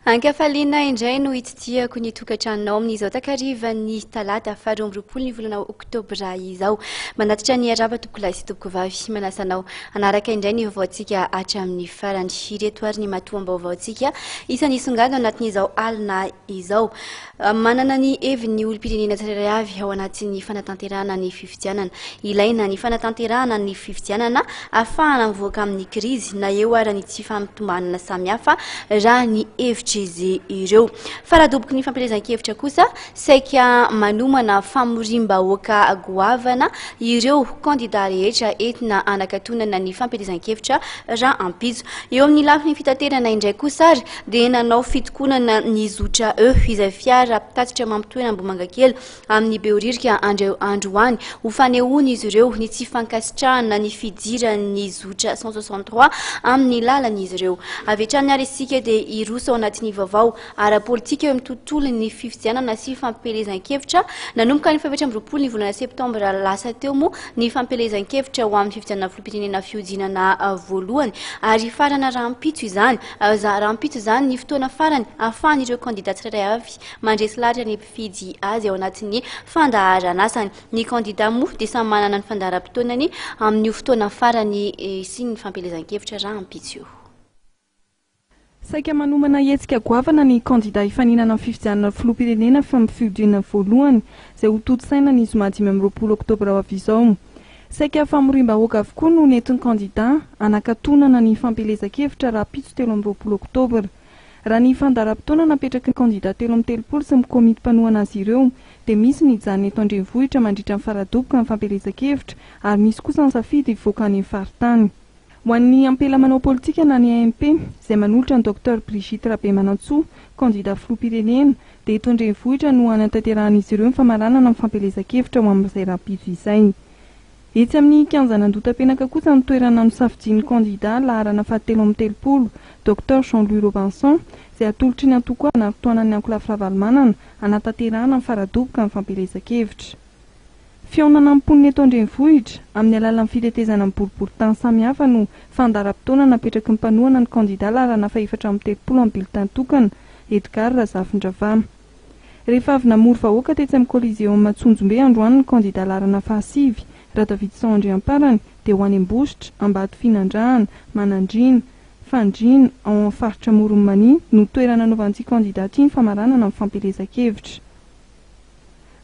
Ankafaliana indray no itidiako ny tokantranonao amin'izao takariva ny talata 7 ny volana oktobra izao. Manatitra ny araba tompokolahy sy tompokovavy manasanao anaraka indray ny vaovaontsika hatramin'ny farany. Ireto ary ny matoam-baovaontsika isan'ny songadina anatin'izao alina izao. Manana ny hevin'ny olom-pirenena tsirairay avy ao anatin'ny fanatanterahana ny fifidianana. Ilaina ny fanatanterahana ny fifidianana ahafahana mivoaka amin'ny krizy na eo ara ny tsy fampitombanana samihafa raha ny hevitra izy ireo. Faradoboka ny fampielezan-kevitra kosa saika manomana famorim-bahoaka goavana ireo kandida rehetra entina anakatonana ny fampielezan-kevitra Rahampitso. Eo amin'ny lafiny fitaterana indray kosa ary dia nanao fitokonana ny zotra izay fiara mpitatitra mampitoena Ambomangakely amin'ny beoririka androany ho fanehoany izy ireo ny tsy fankasitrahana ny fidiran'ny zotra 163 amin'ny lalan'izy ireo. Avy hatrany ary isika dia iroso ao anatin'ny vaovao ara-politika eo amin'ny tontolo ny fifidianana sy fampielezan-kevitra. Nanomboka ny 20 ny volana septambra lasa teo moa ny fampielezan-kevitra ho amin'ny fifidianana filoham-pirenena fihodinana voalohany ary farana Rahampitso izany. Rahampitso izany ny fotoana farany ahafahan'ireo kandida tsirairay avy mandresy lahatra ny mpifidy azy ao anatin'ny fandaharan'asany. Ny kandida moa dia samy manana ny fandaharam-potoanany amin'ny fotoana farany sy ny fampielezan-kevitra Rahampitso. Saika manomana hetsika goavana ny kandida hifaninana amin'ny fifidianana filoham-pirenena fampifidianana voalohany izay ho tontosaina ny zoma 5 oktobra ho avy izao. Saika famorim-bahoaka avokoa no nentin'ny kandida anakatonana ny fampielezan-kevitra Rahampitso 13 oktobra. Raha ny fandaharam-potoana napetraky ny kandida 13 sy mikomity mpanohana azy ireo dia misy ny hijanona eto andrenivohitra mandritra ny Faradoboka ny fampielezan-kevitra ary misy kosa ny safidy hivoaka any amin'ny faritany. Ho an'ny ampela manao politika na ny AMP izay manolotra ny Dr Brigitte Rabemanantsoa kandida filoham-pirenena dia eto andrenivohitra no anatanteran'izy ireo ny famaranana amin'ny fampielezan-kevitra ho amin'izay Rahampitso izay. Etsy amin'ny kianjanandotam-penaka kosa ny toerana nosafidian'ny kandida laharana fahatelo amin'ny telopolo Dr Jean-Louis Robinson izay atolotry ny antoko anaritoanan'ny ankolafiravalmanana anatanterahana amin'ny Faradoboka ny fampielezan-kevitra. Fionana amin'ny mponina eto andrenivohitra amin'ny alalan'ny fitetezana amin'ny boriboritany samihafa no fandaharam-potoana napetraky ny mpanohana ny kandida laharana faha-4 amin'ny telopolo amin'ny bulletin tokana Edgar Razafindravà. Rehefa avy namory vahoaka tetsy amin'ny Coliseum Matsunjombe androany ny kandida laharana faha-5 Rahampitso amparany dia ho any Ambositra, Ambatofinandrahana, Manandrina, Fandrina ao amin'ny faritra Moronmania no toerana nanaovan'ity kandida ity ny famaranana amin'ny fampielezan-kevitra.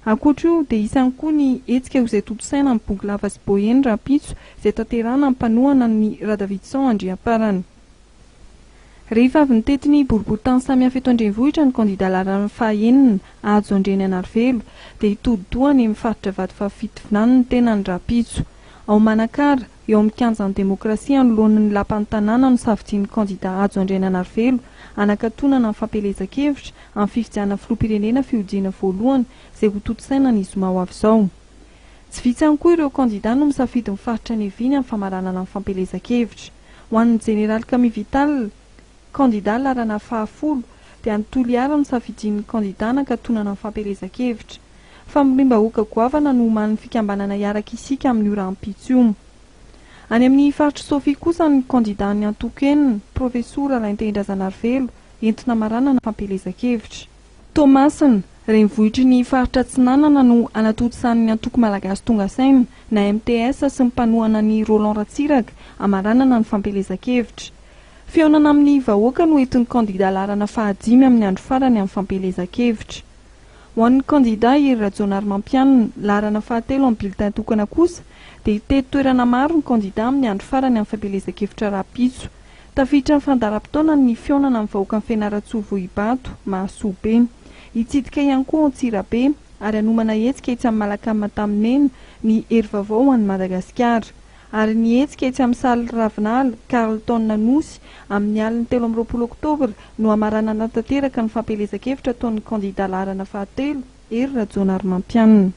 Ankoatra io dia isany koa ny hetsika izay tontosaina amin'ny Bonglava sy Boyeny Rahampitso izay tanterahana amin'ny mpanohana ny Rahampitso amparany. Rehefa avy nitety ny boriboritany samihafa eto andrenivohitra ny kandida laharana faha-9 Ajo Andreny Anarivelo dia hitododohany amin'ny faritra Vadifavy Fitovinany ny tenan'ny Rahampitso. Ao Manakara eo amin'ny kianjan'ny demokrasia anoloan'ny lapan'ny tanàna no safidian'ny kandida Ajo Andreny Anarivelo anakatonana amin'ny fampielezan-kevitra amin'ny fifidianana filoham-pirenena fihodinana voalohany izay ho tontosaina ny zoma ho avy izao. Tsy vitsy ihany koa ireo kandida no misafidy ny faritra Neviny amin'ny famaranana amin'ny fampielezan-kevitra. Ho an'ny Général Camille Vital kandida laharana faha-10 dia ny Toliara no safidian'ny kandida anakatonana amin'ny fampielezan-kevitra. Famorim-bahoaka goavana no oman'ny fikambanana hiaraka isika amin'ny Rahampitso io. Any amin'ny faritra Sofia kosa ny kandida ny antoko enina profesora Laintendra Zanarivelo entina maranana fampielezan-kevitra. Tomasina renivohitry ny faritra Tsinanana no anatontosany antoko malagasy tonga saina na MTS sy ny mpanohana ny Roland Ratsiraka amaranana ny fampielezan-kevitra. Fionana amin'ny vahoaka no entin'ny kandida laharana faha-5 amin'ny andro farany amin'ny fampielezan-kevitra. Ho an'ny kandida Rahampitso mampianina laharana fahatelo amin'ny bulletin tokana kosa dia hitety toerana maro ny kandida amin'ny andro farany amin'ny fampielezan-kevitra Rahampitso. Tafiditra ny fandaharam-potoana ny fionana amin'ny vahoaka ny Fianaratsoa Vohibato, Mahasoabe. Hitsidika ihany koa Antsirabe ary anomana hetsika etsy amin'ny Malakama Taminena ny hery vaovao ho an'ny Madagasikara. Ary ny hetsika etsy amin'ny Saly Ravinala, Carleton Nanosy amin'ny aliny 13 oktobra no amaranana tanteraka ny fampielezan-kevitra ataon'ny kandida laharana fahatelo Rahampitso mampianina.